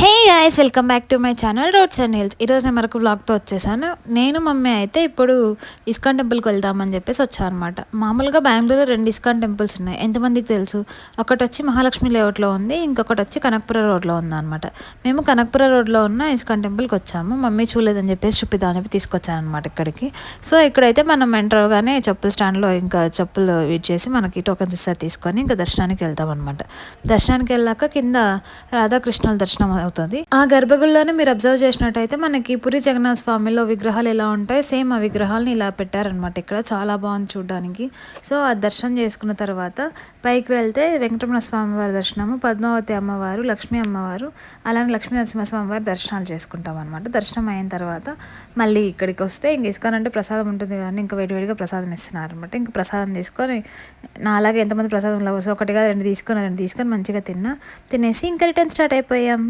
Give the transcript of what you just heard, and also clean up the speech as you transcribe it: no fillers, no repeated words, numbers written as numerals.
Hey guys, welcome back to my channel roads and hills. ఈరోజు నేను మరొక వ్లాగ్తో వచ్చేసాను. నేను మమ్మీ అయితే ఇప్పుడు ఇస్కాన్ టెంపుల్కి వెళ్దామని చెప్పేసి వచ్చాను అనమాట. మామూలుగా బెంగళూరులో 2 ఇస్కాన్ టెంపుల్స్ ఉన్నాయి. ఎంతమందికి తెలుసు? ఒకటి వచ్చి మహాలక్ష్మి లేఅవుట్లో ఉంది, ఇంకొకటి వచ్చి కనకపుర రోడ్లో ఉంది అనమాట. మేము కనకపుర రోడ్లో ఉన్న ఇస్కాన్ టెంపుల్కి వచ్చాము. మమ్మీ చూడలేదని చెప్పేసి చూపిద్దామని చెప్పి తీసుకొచ్చాను అనమాట ఇక్కడికి. సో ఇక్కడైతే మనం ఎంటర్ అవగానే చెప్పుల స్టాండ్లో ఇంకా చెప్పులు వెయిట్ చేసి మనకి టోకెన్స్ ఇస్తారు తీసుకొని ఇంకా దర్శనానికి వెళ్తాం అనమాట. దర్శనానికి వెళ్ళాక కింద రాధాకృష్ణుల దర్శనం అవుతుంది. ఆ గర్భగుడిలోనే మీరు అబ్జర్వ్ చేసినట్టయితే మనకి పురి జగన్నాథ స్వామిలో విగ్రహాలు ఎలా ఉంటాయో సేమ్ ఆ విగ్రహాలను ఇలా పెట్టారనమాట. ఇక్కడ చాలా బాగుంది చూడడానికి. సో ఆ దర్శనం చేసుకున్న తర్వాత పైకి వెళ్తే వెంకటరమణ స్వామి వారి దర్శనము, పద్మావతి అమ్మవారు, లక్ష్మీ అమ్మవారు, అలానే లక్ష్మీ నరసింహస్వామి వారి దర్శనాలు చేసుకుంటాం అనమాట. దర్శనం అయిన తర్వాత మళ్ళీ ఇక్కడికి వస్తే ఇంక ఇస్కాన్ అంటే ప్రసాదం ఉంటుంది కానీ ఇంకా వేడివేడిగా ప్రసాదం ఇస్తున్నారు అనమాట. ఇంకా ప్రసాదం తీసుకొని నా అలాగే ఎంతమంది ప్రసాదం లవర్స్ ఒకటిగా రెండు తీసుకొని మంచిగా తినేసి ఇంకా రిటర్న్ స్టార్ట్ అయిపోయాం.